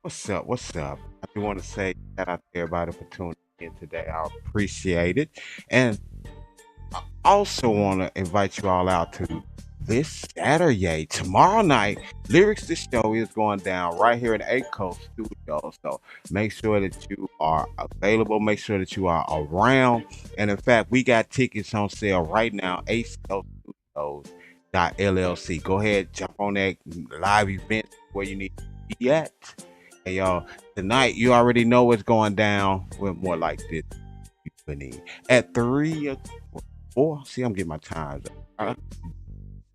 What's up? What's up? I do want to say shout out to everybody for tuning in today. I appreciate it. And I also want to invite you all out to this Saturday, tomorrow night. Lyrics the Show is going down right here in ACO Studio. So make sure that you are available. Make sure that you are around. And in fact, we got tickets on sale right now. ACO Studios. LLC. Go ahead, jump on that live event where you need to be at. Hey y'all, tonight you already know what's going down. We're more like this evening at 3 or 4. See, I'm getting my times up.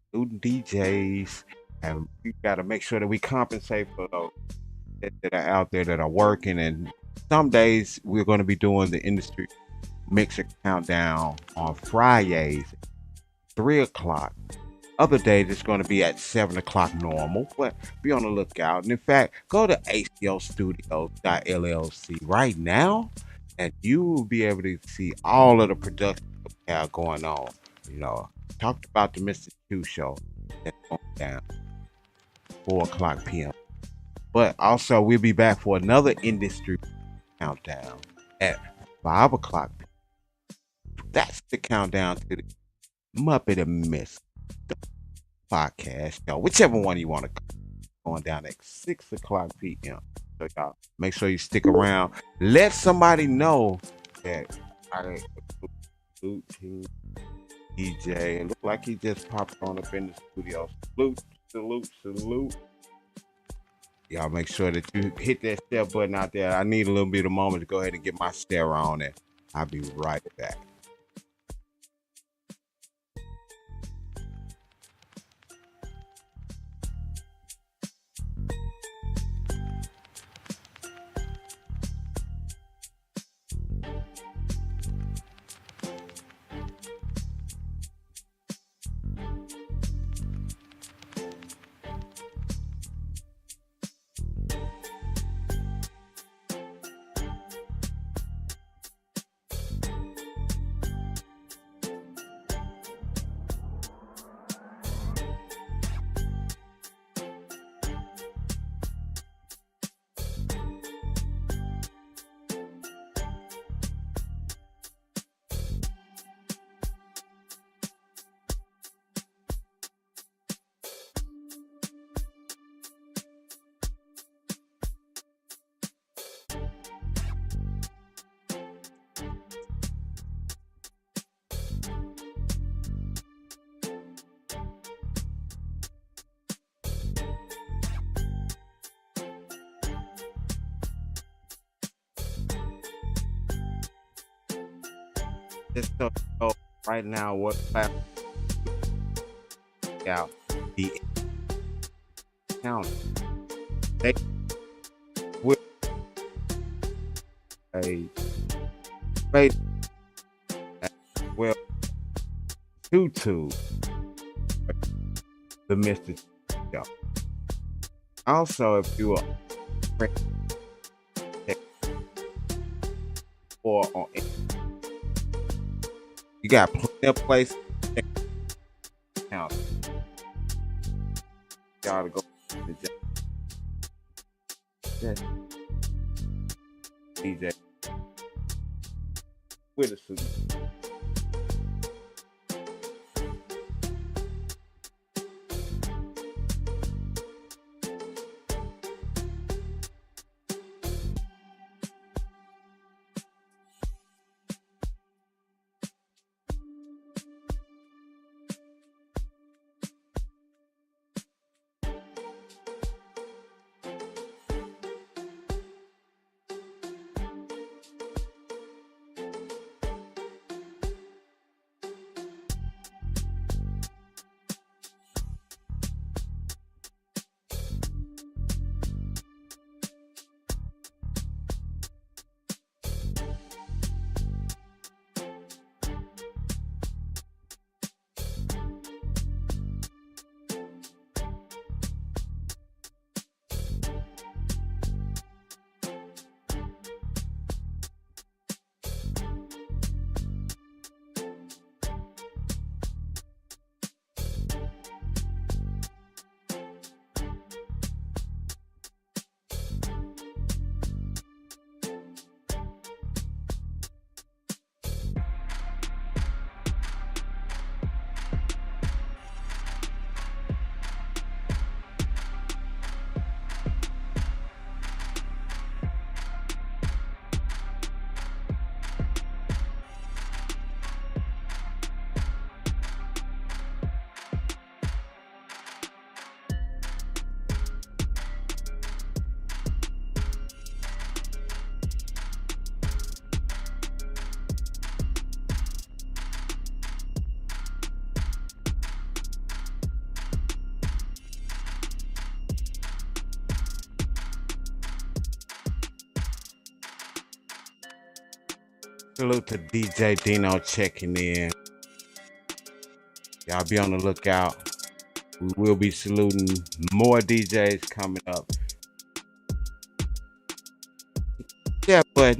Student DJs, and we got to make sure that we compensate for those that are out there that are working. And some days we're going to be doing the industry mixer countdown on Fridays, 3 o'clock. Other days it's going to be at 7 o'clock normal, but be on the lookout. And in fact, go to ACOstudios.LLC right now, and you will be able to see all of the production we have going on. You know, talked about the Mr. Q show that's going down 4 o'clock p.m. But also we'll be back for another industry countdown at 5 o'clock. That's the countdown to the Muppet and Miss podcast, whichever one you want to going down at 6 o'clock p.m. So y'all make sure you stick around. Let somebody know that I salute to DJ. It looked like he just popped on up in the studio. Salute, salute, salute. Y'all make sure that you hit that share button out there. I need a little bit of moment to go ahead and get my share on it. I'll be right back. Just so you know right now what platform out the account. They will a face as well YouTube the Mr. Show. Also, if you are or on you got plenty of places account. Y'all to go to the DJ with a suit. Salute to DJ Dino checking in. Y'all be on the lookout. We will be saluting more DJs coming up. Yeah, but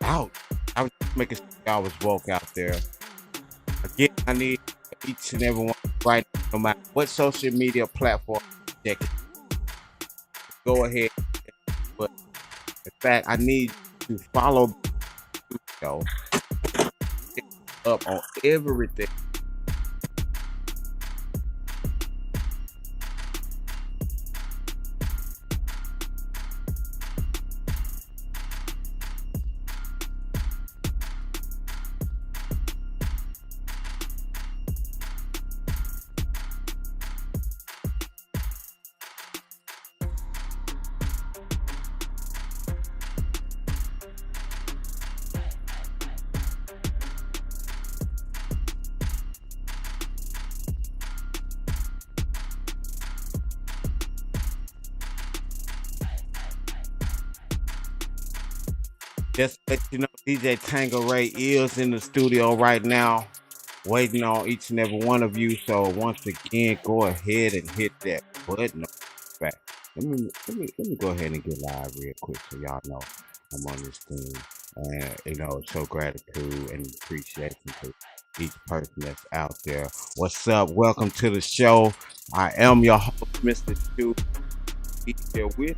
out. I was just making sure I was woke out there. Again, I need each and every one right now, no matter what social media platform you check it. Go ahead. But in fact, I need to follow up on everything. Just let you know, DJ Tangueray is in the studio right now, waiting on each and every one of you. So once again, go ahead and hit that button. Back. Let me go ahead and get live real quick so y'all know I'm on this thing. And show gratitude and appreciation to each person that's out there. What's up? Welcome to the show. I am your host, Mr. Stu. Be there with.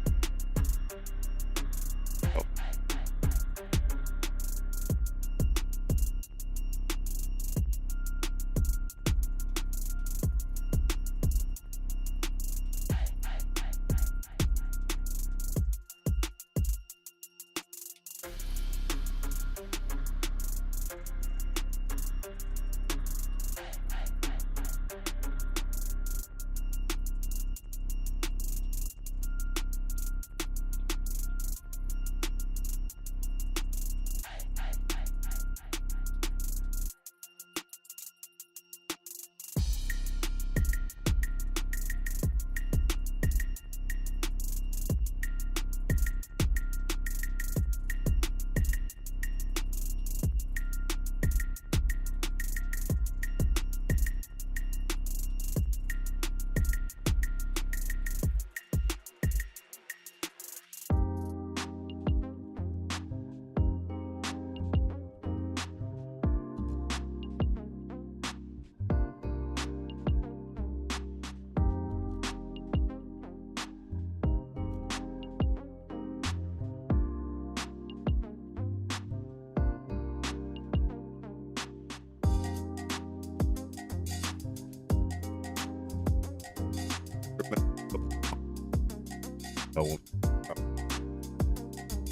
So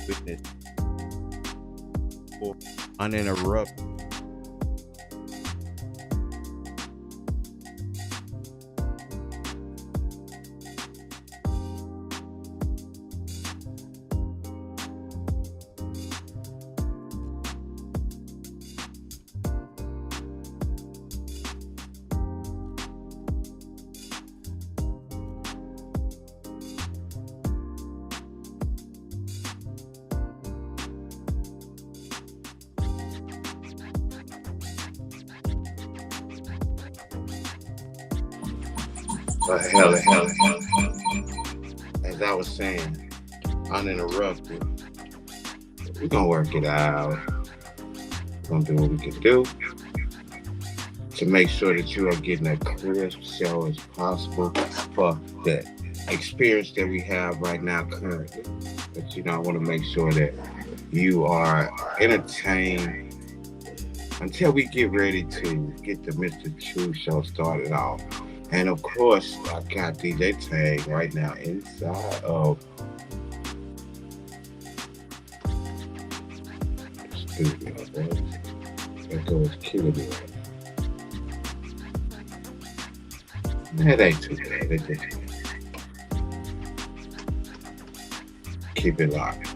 witness for uninterrupted. As I was saying, uninterrupted. We're gonna work it out. We're gonna do what we can do to make sure that you are getting a crisp show as possible for the experience that we have right now currently. But I want to make sure that you are entertained until we get ready to get the Mr. Choo show started off. And of course, I got DJ Tang right now inside of the studio. That goes killing me right now. That ain't too bad. It just keep it locked.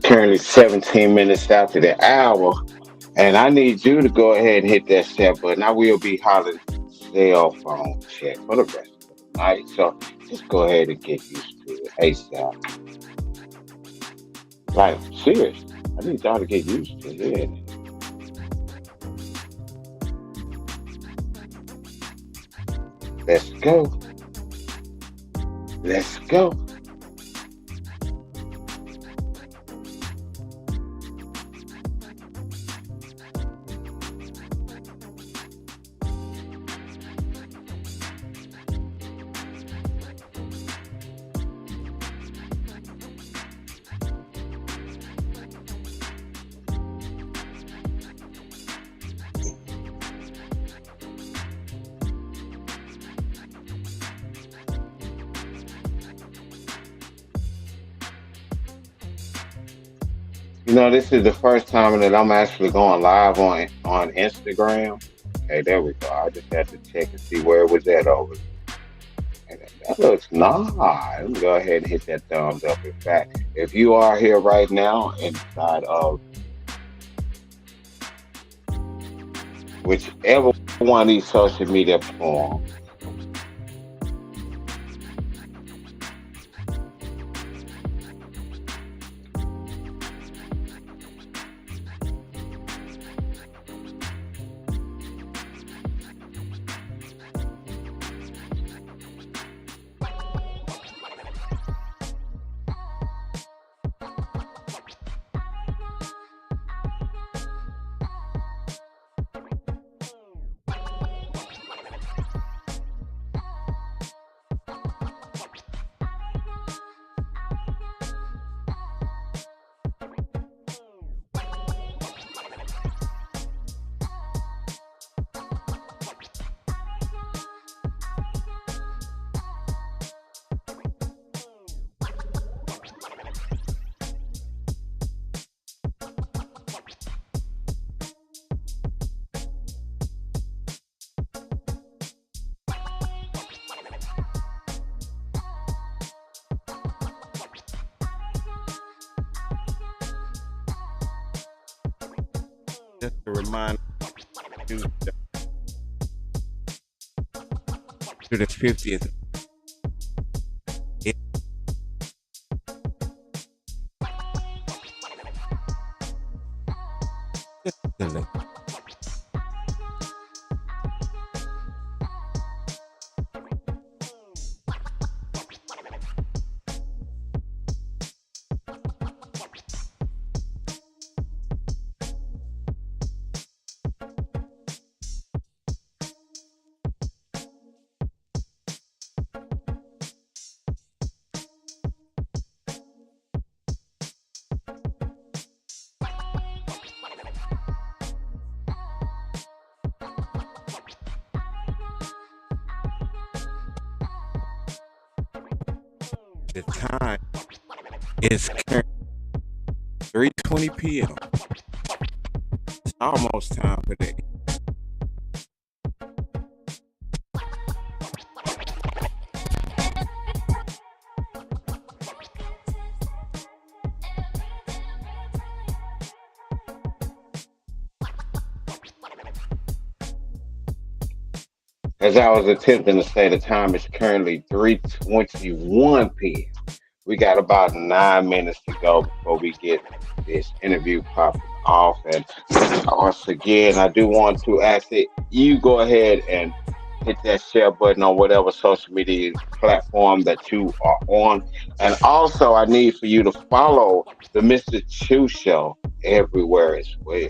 Currently 17 minutes after the hour, and I need you to go ahead and hit that share button. I will be hollering cell phone check for the rest of the night, so just go ahead and get used to it ASAP. Like, serious. I need y'all to get used to it. Let's go. Let's go. This is the first time that I'm actually going live on Instagram. Okay, there we go. I just had to check and see where it was at over. And that looks nice. Let me go ahead and hit that thumbs up. In fact, if you are here right now inside of whichever one of these social media platforms, just to remind you to the 50th. The time is currently 3:20 p.m. It's almost time for that. As I was attempting to say, the time is currently 3:21 p.m. We got about 9 minutes to go before we get this interview popping off. And once again, I do want to ask that you go ahead and hit that share button on whatever social media platform that you are on. And also, I need for you to follow the Mr. Chew Show everywhere as well.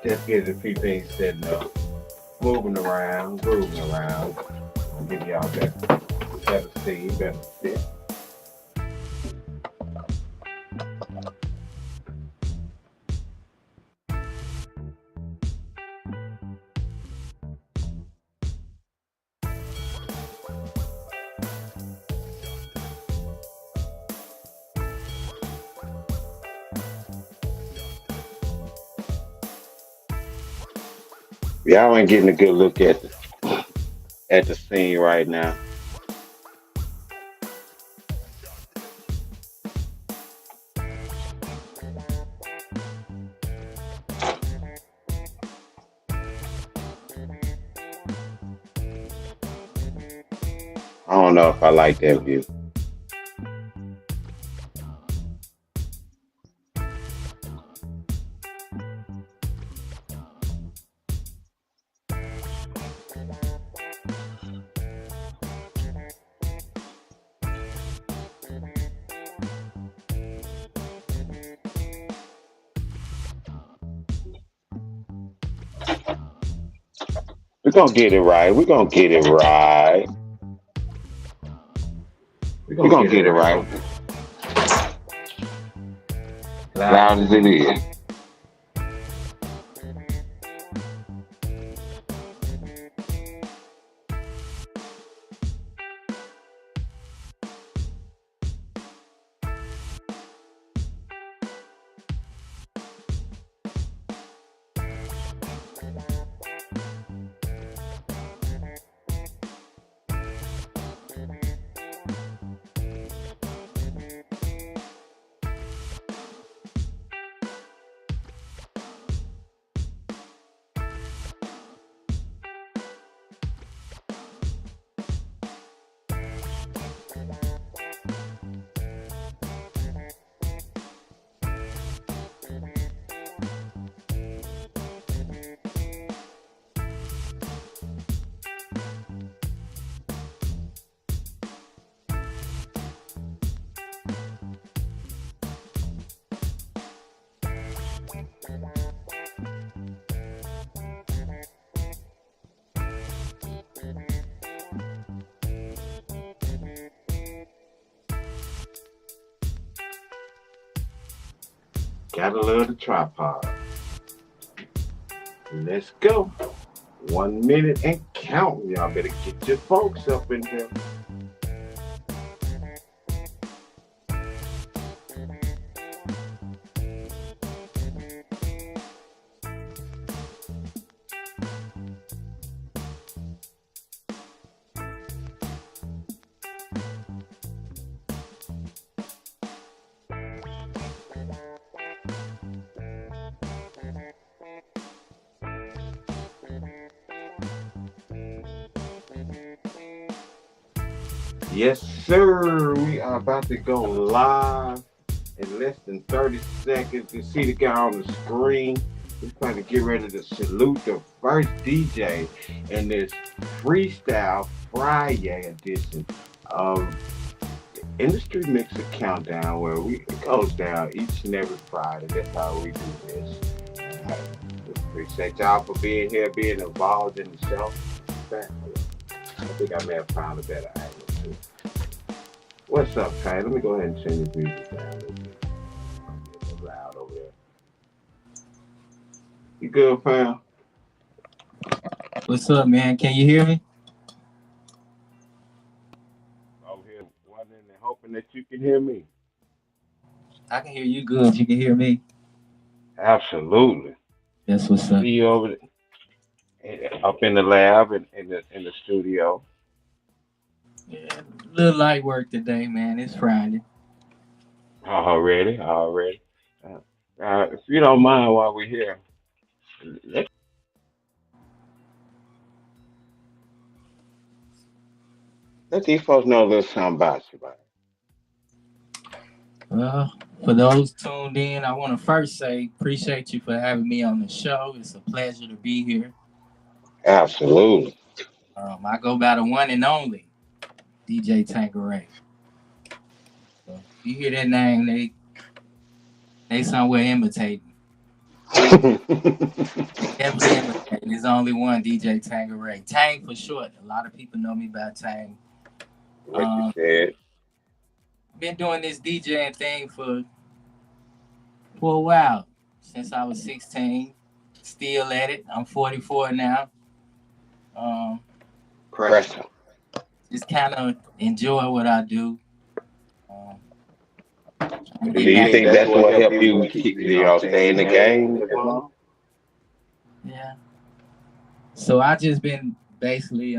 Just get a few things setting up, moving around, grooving around. I'll give y'all better see, better sit. Y'all ain't getting a good look at the scene right now. I don't know if I like that view. We're gonna get it right. We're gonna get it right. We're gonna get it right. Loud as it is. Gotta love the tripod. Let's go. 1 minute and counting. Y'all better get your folks up in here. Yes, sir. We are about to go live in less than 30 seconds. You see the guy on the screen. We're trying to get ready to salute the first DJ in this Freestyle Friday edition of the Industry Mixer Countdown, where it goes down each and every Friday. That's how we do this. Hey, appreciate y'all for being here, being involved in the show. I think I may have found a better angle too. What's up, Ty? Let me go ahead and turn the music down a little bit. Get a little loud over there. You good, fam? What's up, man? Can you hear me? Over here, wondering and hoping that you can hear me. I can hear you good. You can hear me. Absolutely. That's what's up. See you over there, up in the lab and in the studio. Yeah, little light work today, man. It's Friday. Already. Uh, if you don't mind while we're here, let, let these folks know a little something about you, man. Well, for those tuned in, I want to first say appreciate you for having me on the show. It's a pleasure to be here. Absolutely. I go by the one and only DJ Tangueray. So if you hear that name, they somewhere imitating. Definitely in the game. There's only one DJ Tangueray. Tang for short. A lot of people know me by Tang. What you said. Been doing this DJing thing for a while. Since I was 16. Still at it. I'm 44 now. Um, Pressure. just kind of enjoy what I do. Um, trying to Do get you back. think that's what helped you keep, stay in the game as long? Yeah. So I just been basically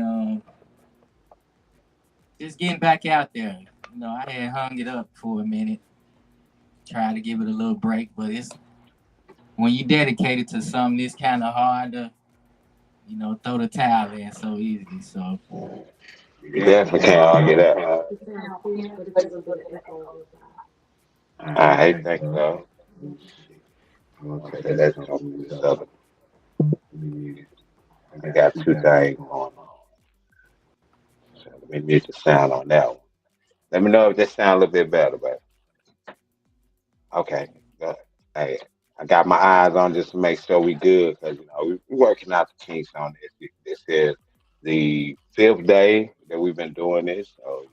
just getting back out there. I had hung it up for a minute, tried to give it a little break, but it's when you dedicated to something, it's kind of hard to, throw the towel in so easily. So You definitely can't argue that. I think so. I'm gonna say let's come to this other. I got two things going on. So let me mute the sound on that one. Let me know if this sound a little bit better, but okay. Good. Hey, I got my eyes on just to make sure we good because we're working out the kinks on this. This is the fifth day that we've been doing this, so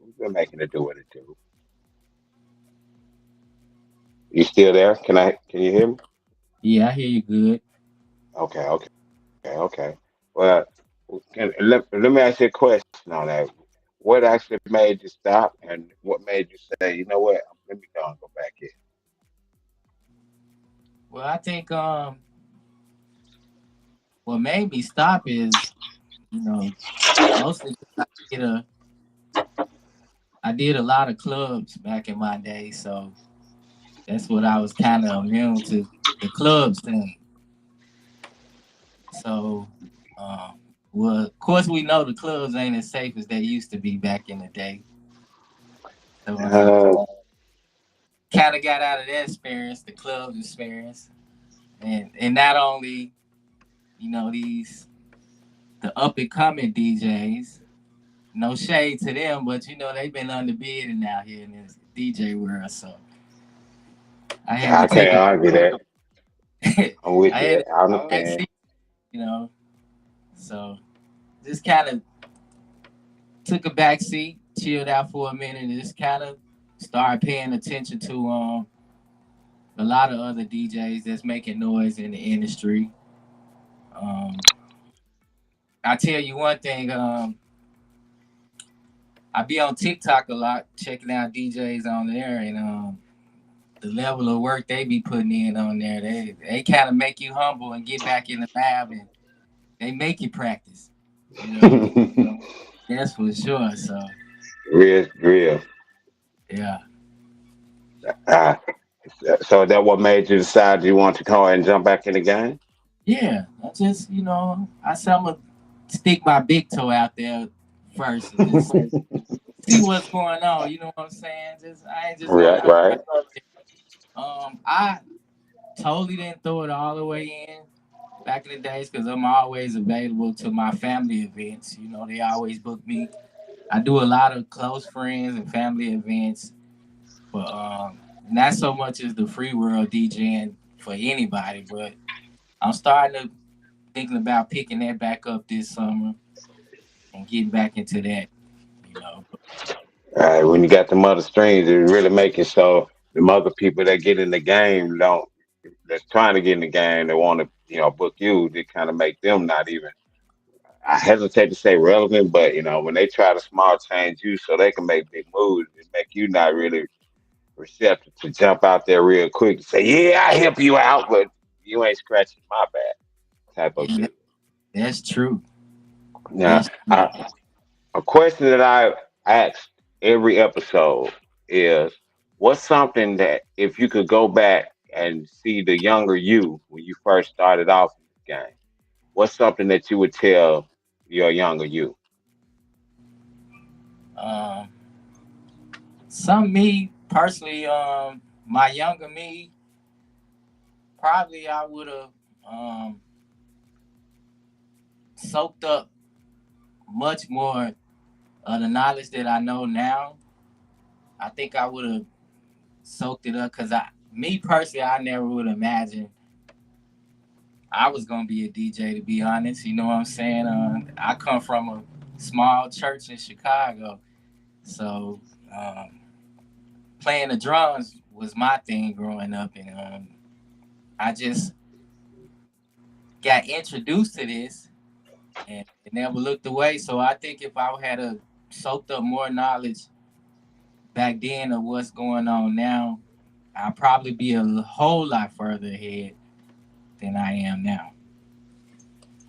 we've been making it do what it do. You still there? Can you hear me? yeah, I hear you good. Okay, okay. Well, let me ask you a question on that. What actually made you stop, and what made you say, you know what, let me go and go back in? Well, I think what made me stop is mostly 'cause I did a lot of clubs back in my day, so that's what I was kind of immune to the clubs thing. So, well, of course, we know the clubs ain't as safe as they used to be back in the day. So, Uh, kind of got out of that experience, the clubs experience, and not only these the up and coming DJs. No shade to them, but they've been underbidding out here in this DJ world. So I had to I take can't argue that. I'm with I had you. to I back understand. seat, you know. So just kind of took a back seat, chilled out for a minute, and just kind of started paying attention to a lot of other DJs that's making noise in the industry. Um, I tell you one thing, I be on TikTok a lot, checking out DJs on there, and the level of work they be putting in on there, they kind of make you humble and get back in the lab, and they make you practice. You know, that's for sure. So Real. yeah, Uh, so that what made you decide you want to go and jump back in the game? yeah. I just I said I'm gonna stick my big toe out there first and just see what's going on. You know what I'm saying? Just I ain't just gonna Right, jump right. right. I totally didn't throw it all the way in back in the days because I'm always available to my family events. They always book me. I do a lot of close friends and family events, but not so much as the free world DJing for anybody. But I'm starting to thinking about picking that back up this summer and getting back into that. You know, When you got the mother strings, it really make it so the other people that get in the game don't that's trying to get in the game that want to book you. It kind of make them not even. I hesitate to say relevant, but when they try to small change you so they can make big moves, it make you not really receptive to jump out there real quick and say, "Yeah, I help you out," but you ain't scratching my back type of yeah, deal. that's true. Now, That's true. a question that I ask every episode is, what's something that if you could go back and see the younger you when you first started off in this game, what's something that you would tell your younger you? Um, some me personally, my younger me, probably I would have um, soaked up much more of the knowledge that I know now. I think I would have soaked it up because me personally, I never would imagine I was gonna be a DJ. To be honest, you know what I'm saying. I come from a small church in Chicago, so playing the drums was my thing growing up, and I just got introduced to this and never looked away. So I think if I had a soaked up more knowledge back then of what's going on now, I'd probably be a whole lot further ahead than I am now.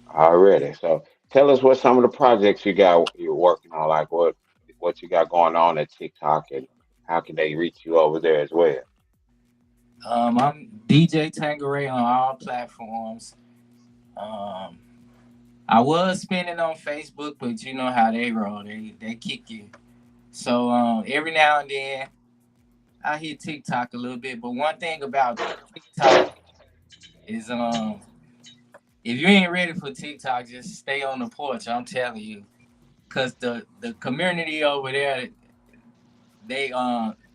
Already. So tell us what some of the projects you're working on, like what you got going on at TikTok, and how can they reach you over there as well? I'm DJ Tangueray on all platforms. Um, I was spinning on Facebook, but you know how they roll. They kick you. So every now and then I hit TikTok a little bit. But one thing about TikTok is if you ain't ready for TikTok, just stay on the porch. I'm telling you, cause the community over there, they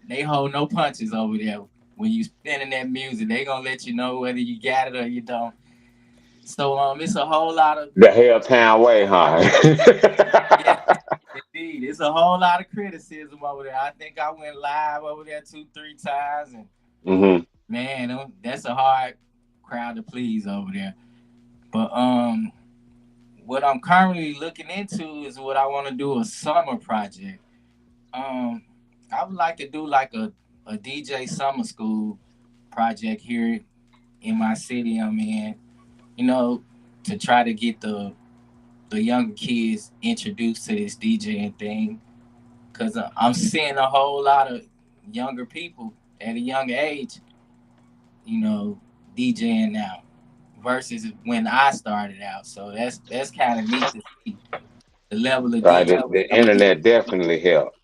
they hold no punches over there. When you spinning that music, they gonna let you know whether you got it or you don't. So it's a whole lot of The Helltown Way, huh? yeah, indeed, it's a whole lot of criticism over there. I think I went live over there 2, 3 times, and Hmm. man, that's a hard crowd to please over there. But what I'm currently looking into is what I want to do a summer project. Um, I would like to do like a DJ summer school project here in my city I'm in. You know, to try to get the younger kids introduced to this DJing thing, because I'm seeing a whole lot of younger people at a young age, you know, DJing now versus when I started out. So that's kind of neat to see the level of Right. DJ. The internet definitely helped.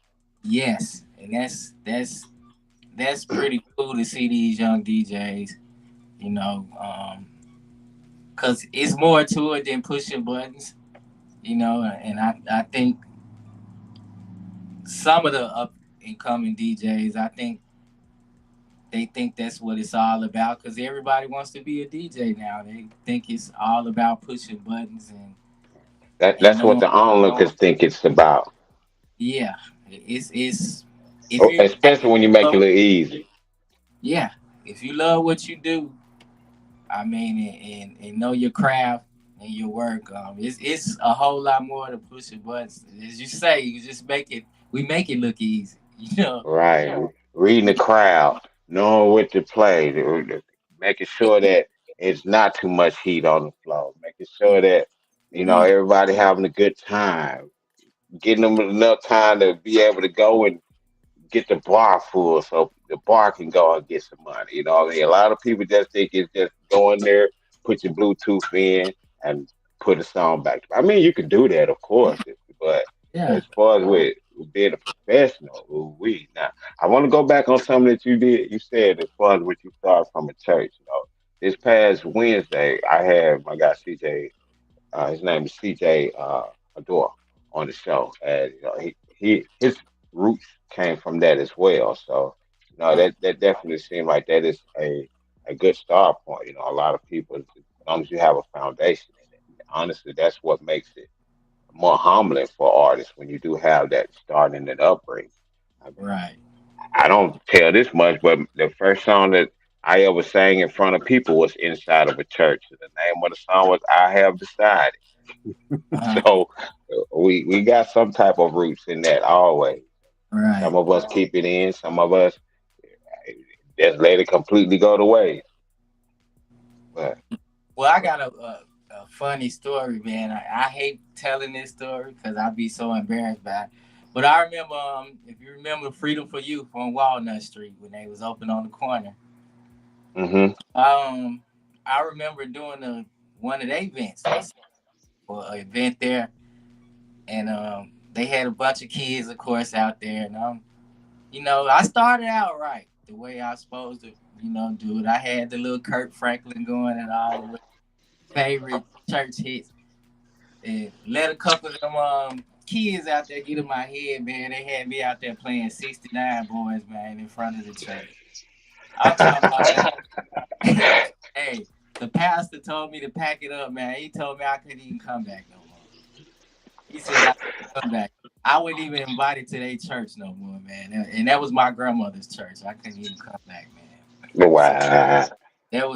Yes, and that's pretty cool to see these young DJs, you know, because it's more to it than pushing buttons, you know, and I think some of the up and coming DJs, I think they think that's what it's all about because everybody wants to be a DJ now. They think it's all about pushing buttons and That's what knowing, the onlookers think it's about. yeah, it's if Oh, you especially when you make it look easy. yeah, if you love what you do, I mean, and know your craft and your work, it's a whole lot more to pushing buttons. As you say, you just we make it look easy, you know. Right. Reading the crowd, knowing what to play, making sure that it's not too much heat on the floor, making sure that, Yeah, everybody having a good time, getting them enough time to be able to go and get the bar full so the bar can go and get some money. You know what I mean? A lot of people just think it's just go in there, put your Bluetooth in, and put a song back. I mean, you can do that, of course, but yeah, as far as with being a professional, we now I want to go back on something that you did. You said as far as what you started from a church. This past Wednesday, I had my guy CJ, his name is CJ Adore on the show, and his roots came from that as well. So that definitely seemed like that is a good start point. A lot of people, as long as you have a foundation in it, honestly, that's what makes it more humbling for artists when you do have that starting and upbringing. I mean, right. I don't tell this much, but the first song that I ever sang in front of people was inside of a church. The name of the song was "I Have Decided." Uh-huh. So we got some type of roots in that always. Right. Some of us keep it in, some of us just let it completely go to waste. But Well, I got a funny story, man. I hate telling this story because I'd be so embarrassed by it. But I remember, if you remember Freedom for Youth on Walnut Street when they was open on the corner. hmm Um, I remember doing one of their events. They for an event there, and they had a bunch of kids, of course, out there. And I started out right the way I was supposed to, do it. I had the little Kirk Franklin going and all the favorite church hits, and let a couple of them kids out there get in my head, man. They had me out there playing 69 Boys, man, in front of the church. I'm talking about hey, the pastor told me to pack it up, man. He told me I couldn't even come back no more. He said I couldn't come back. I wasn't even invited to their church no more, man. And that was my grandmother's church. I couldn't even come back, man. So Wow. that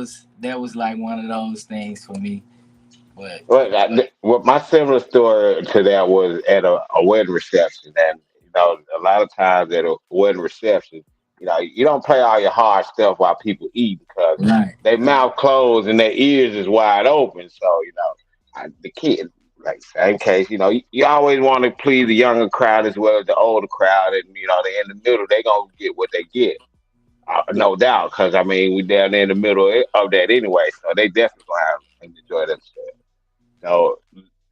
was like one of those things for me. But Well, my similar story to that was at a wedding reception, and a lot of times at a wedding reception, you don't play all your hard stuff while people eat because right, their mouth closed and their ears is wide open. So the kid, like same case, you always want to please the younger crowd as well as the older crowd, and they in the middle, they gonna get what they get. No doubt, because I mean we down there in the middle of that anyway, so they definitely gonna have and enjoy themselves. So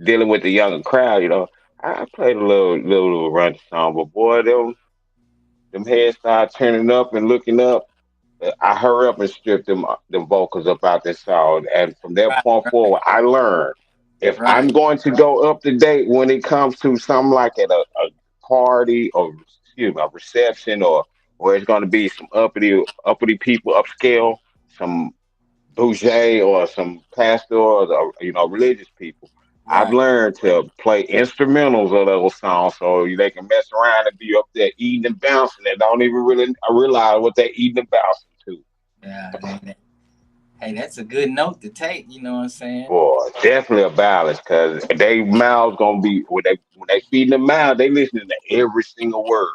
dealing with the younger crowd, I played a little run song, but boy, them heads start turning up and looking up. I hurry up and strip them vocals up out this song, and from that right, point forward, I learned if I'm right, going to go up to date when it comes to something like at a party or excuse me, a reception or where it's going to be some uppity people upscale, some bougie or some pastor or religious people. I've right. learned to play instrumentals of those songs so they can mess around and be up there eating and bouncing and don't even really realize what they're eating and bouncing to. Yeah, hey, that's a good note to take. You know what I'm saying? Boy, definitely a balance because they mouths gonna be when they feeding the mouth, they listening to every single word.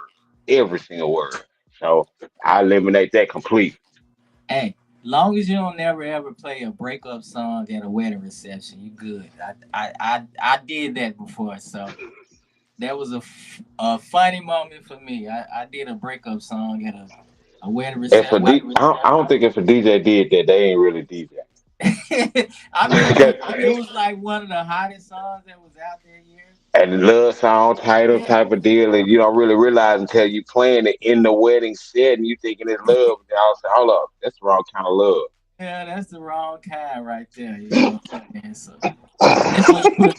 So I eliminate that completely. Hey, long as you don't never ever play a breakup song at a wedding reception, you good. I did that before, so that was a funny moment for me. I did a breakup song at a wedding If a reception. D, I don't think if a DJ did that, they ain't really DJ. I mean, it was like one of the hottest songs that was out there here. And the love song title Yeah, type of deal, and you don't really realize until you playing it in the wedding set, and you thinking it's love. And y'all say, "Hold up, that's the wrong kind of love." yeah, that's the wrong kind right there. You know what I'm saying? So that's when you put,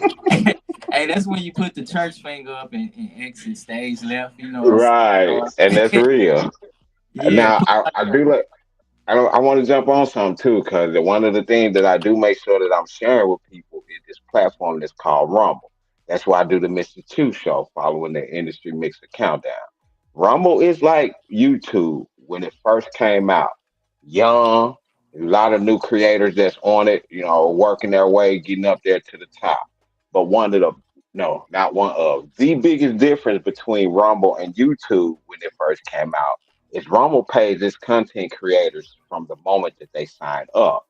hey, that's when you put the church finger up and exit stage left. You know what Right, I'm and that's saying? real. Yeah, Now, I do like. I want to jump on some too, because one of the things that I do make sure that I'm sharing with people is this platform that's called Rumble. That's why I do the Mr. Chu show following the industry mixer countdown. Rumble is like YouTube when it first came out. Young, a lot of new creators that's on it, working their way, getting up there to the top. But one of the no, not one of the biggest difference between Rumble and YouTube when it first came out is Rumble pays its content creators from the moment that they sign up.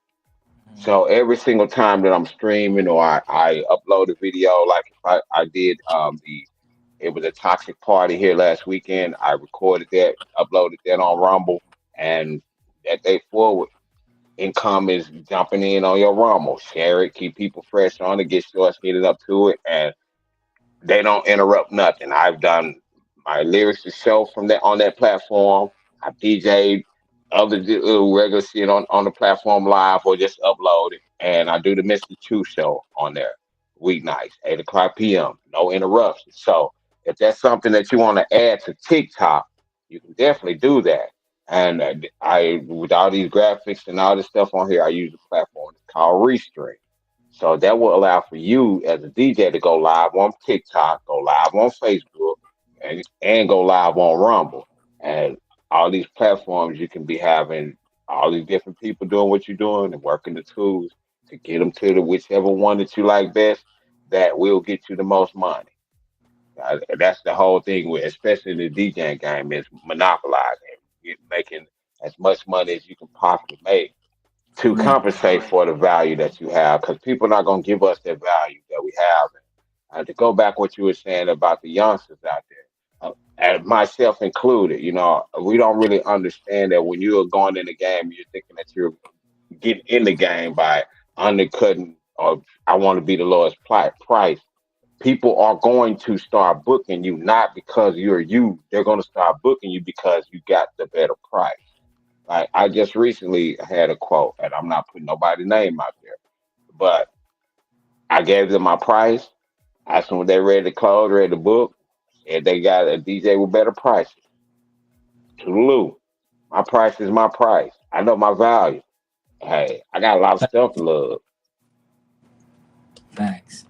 Mhm. So every single time that I'm streaming or I upload a video, like if I did it was a toxic party here last weekend. I recorded that, uploaded that on Rumble, and that day forward, income is jumping in on your Rumble. Share it, keep people fresh on it, get shorts heated up to it, and they don't interrupt nothing. I've done my lyrics to show from that on that platform. I've DJ'd other little regular shit on the platform live or just upload it. And I do the Mr. Chu show on there weeknights, 8 o'clock p.m. No interruptions. So if that's something that you want to add to TikTok, you can definitely do that. And I, with all these graphics and all this stuff on here, I use a platform. It's called Restream. So that will allow for you as a DJ to go live on TikTok, go live on Facebook, and go live on Rumble. And all these platforms you can be having all these different people doing what you're doing and working the tools to get them to the whichever one that you like best that will get you the most money. That's the whole thing with, especially the DJing game, is monopolizing, making as much money as you can possibly make to Correct. compensate for the value that you have because people are not going to give us that value that we have. And to go back what you were saying about the youngsters out there, and myself included, we don't really understand that when you're going in the game, you're thinking that you're getting in the game by undercutting or I want to be the lowest price. People are going to start booking you not because you're you. They're going to start booking you because you got the better price. Like I just recently had a quote, and I'm not putting nobody's name out there, but I gave them my price. Asked them if they ready to close, ready to book, and they got a DJ with better prices. Toodaloo. My price is my price. I know my value. Hey, I got a lot of self love. Thanks.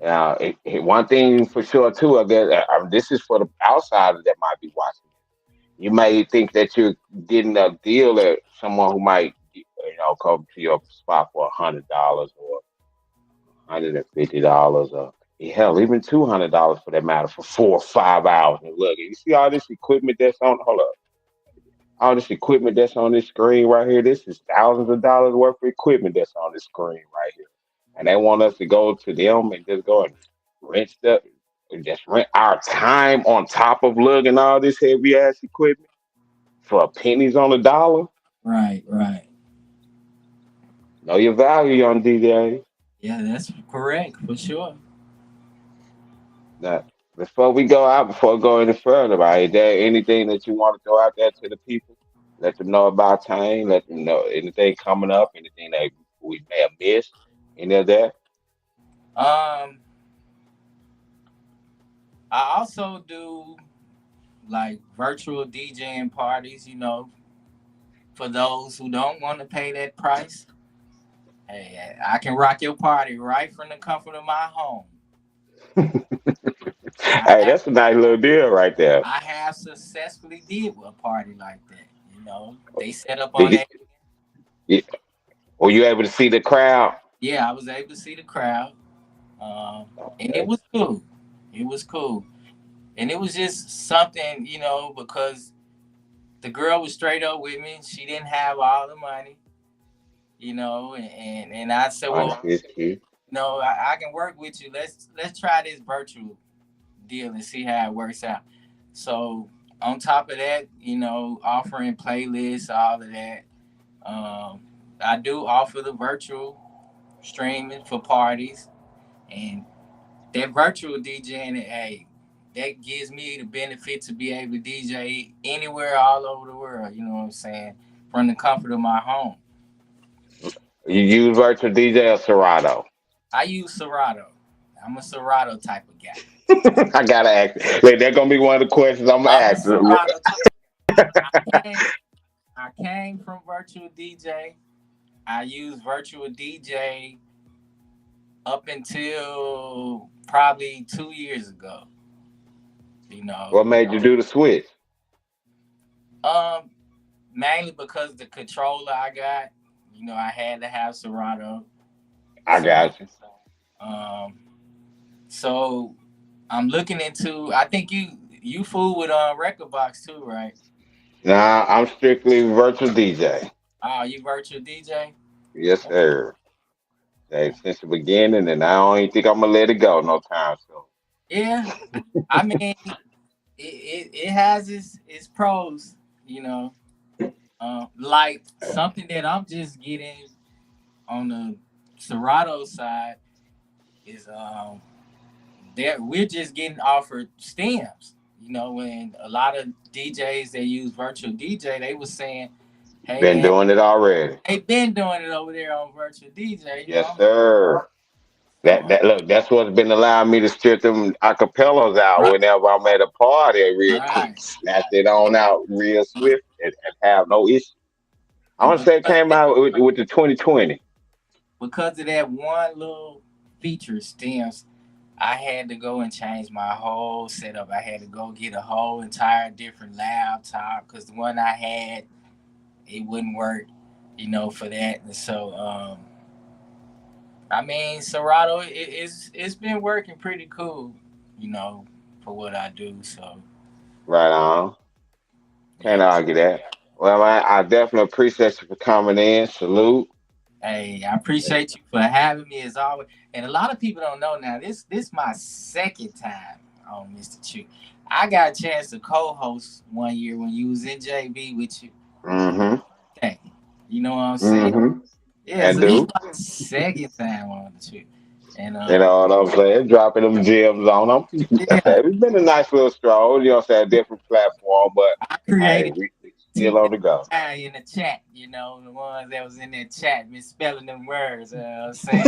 Now, one thing for sure too, I guess this is for the outsiders that might be watching. You may think that you're getting a deal at someone who might, come to your spot for $100 or $150 or hell, even $200 for that matter for 4 or 5 hours. And look, you see all this equipment that's on. Hold up, all this equipment that's on this screen right here. This is thousands of dollars worth of equipment that's on this screen right here, and they want us to go to them and just go and rent stuff, and just rent our time on top of lugging all this heavy ass equipment for pennies on the dollar. Right, right. Know your value, young DJ. Yeah, that's correct for sure. Now, before we go out, before we go any further, right, is there anything that you want to throw out there to the people? Let them know about Tang. Let them know anything coming up, anything that we may have missed, any of that. Um, I also do like virtual DJing parties. For those who don't want to pay that price, hey, I can rock your party right from the comfort of my home. I Hey, have that's a nice little deal right there. I have successfully did a party like that. They set up Did on that. you, were you able to see the crowd? Yeah, I was able to see the crowd, and it Okay. was cool. It was cool, and it was just something, because the girl was straight up with me. She didn't have all the money, and I said, Oh, well, that's cute. I can work with you. Let's try this virtual deal and see how it works out. So on top of that, offering playlists, all of that. I do offer the virtual streaming for parties, and that virtual DJing, hey, that gives me the benefit to be able to DJ anywhere all over the world. You know what I'm saying? From the comfort of my home. You use virtual DJ or Serato? I use Serato. I'm a Serato type of guy. I gotta ask. Wait, that's gonna be one of the questions I'm gonna I'm a ask. Serato type. I came, I came from virtual DJ. I use virtual DJ up until probably 2 years ago. You know, What made you do the switch? um, mainly because the controller I got, I had to have Serato. I So, got you. um, so I'm looking into. I think you fool with record box too, right? Nah, I'm strictly virtual DJ. Oh, you virtual DJ? Yes, sir. Hey, since the beginning, and I don't even think I'm gonna let it go no time soon. Yeah. I mean, it has its pros. You know, like something that I'm just getting on the Serato side is that we're just getting offered stems. When a lot of DJs that use virtual DJ, they was saying, "Hey Been man, doing it already. they been doing it over there on virtual DJ." Yes, sir. So Look, that's what's been allowing me to strip them acapellas out right, whenever I'm at a party real quick. right, Snatch it on out real swift and have no issue. I and want to say it came out with the 2020. because of that one little feature stems, I had to go and change my whole setup. I had to go get a whole entire different laptop because the one I had it wouldn't work, for that. And so, I mean, Serato, it's been working pretty cool, you know, for what I do. So, Right on. Can't yeah. argue that. Well, man, I definitely appreciate you for coming in. Salute. Hey, I appreciate you for having me as always. And a lot of people don't know now. This my second time on Mr. Chew. I got a chance to co-host one year when you was in JB with you. Mm-hmm. Hey, you know what I'm saying? Mm-hmm. Yeah, And so this is do. my second time on the Chew. And You know what I'm saying? Dropping them gems on them. yeah, It's been a nice little stroll. You know what I'm saying? Different platform, but I hey, created we still on the go. TMI in the chat, the ones that was in that chat misspelling them words. You know what I'm saying?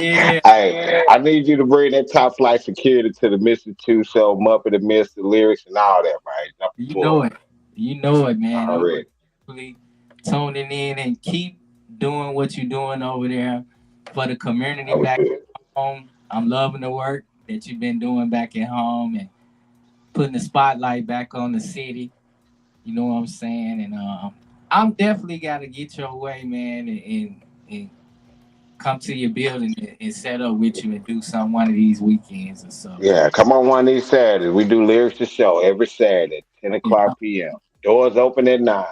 Yeah, Hey, I need you to bring that top flight security to the Mr. Two Show, Muppet and Mr. Lyrics and all that, right? Number you know four. it. You know it, man. I'm Already. really tuning in and keep doing what you're doing over there for the community I was back good. home. I'm loving the work that you've been doing back at home and putting the spotlight back on the city. You know what I'm saying? And I'm definitely got to get your way, man, and come to your building and set up with you and do some one of these weekends or so. Yeah, come on one of these Saturdays. We do lyrics to show every Saturday, 10 Yeah. o'clock p.m. Doors open at 9.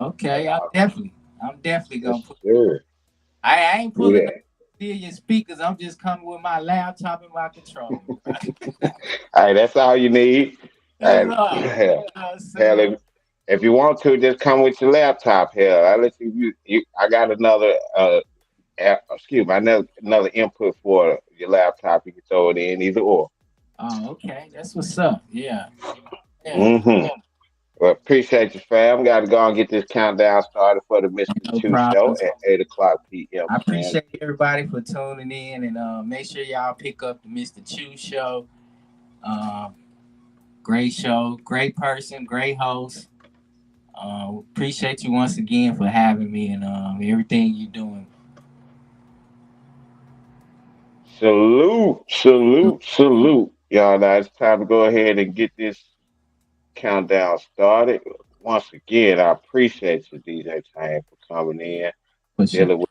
And Okay. I'm definitely yes, gonna put. sir. I ain't Do pulling no that. million speakers. I'm just coming with my laptop and my controller. Hey, that's all you need. That's And all. You hell, know what I'm hell, saying? if you want to, just come with your laptop. Hell, I let you. I got another. Excuse me, another input for your laptop. You can throw it in either or. Oh, okay. That's what's up. Yeah. Yeah. Mm-hmm. Well, appreciate you, fam. Got to go and get this countdown started for the Mr. No Chu show problem. at 8 o'clock p.m. I Man, appreciate everybody for tuning in and make sure y'all pick up the Mr. Chu show. Um, Great show, great person, great host. Appreciate you once again for having me and everything you're doing. salute, salute, salute. Y'all, now it's time to go ahead and get this countdown started. Once again, I appreciate you, DJ Tang, for coming in, For sure. dealing with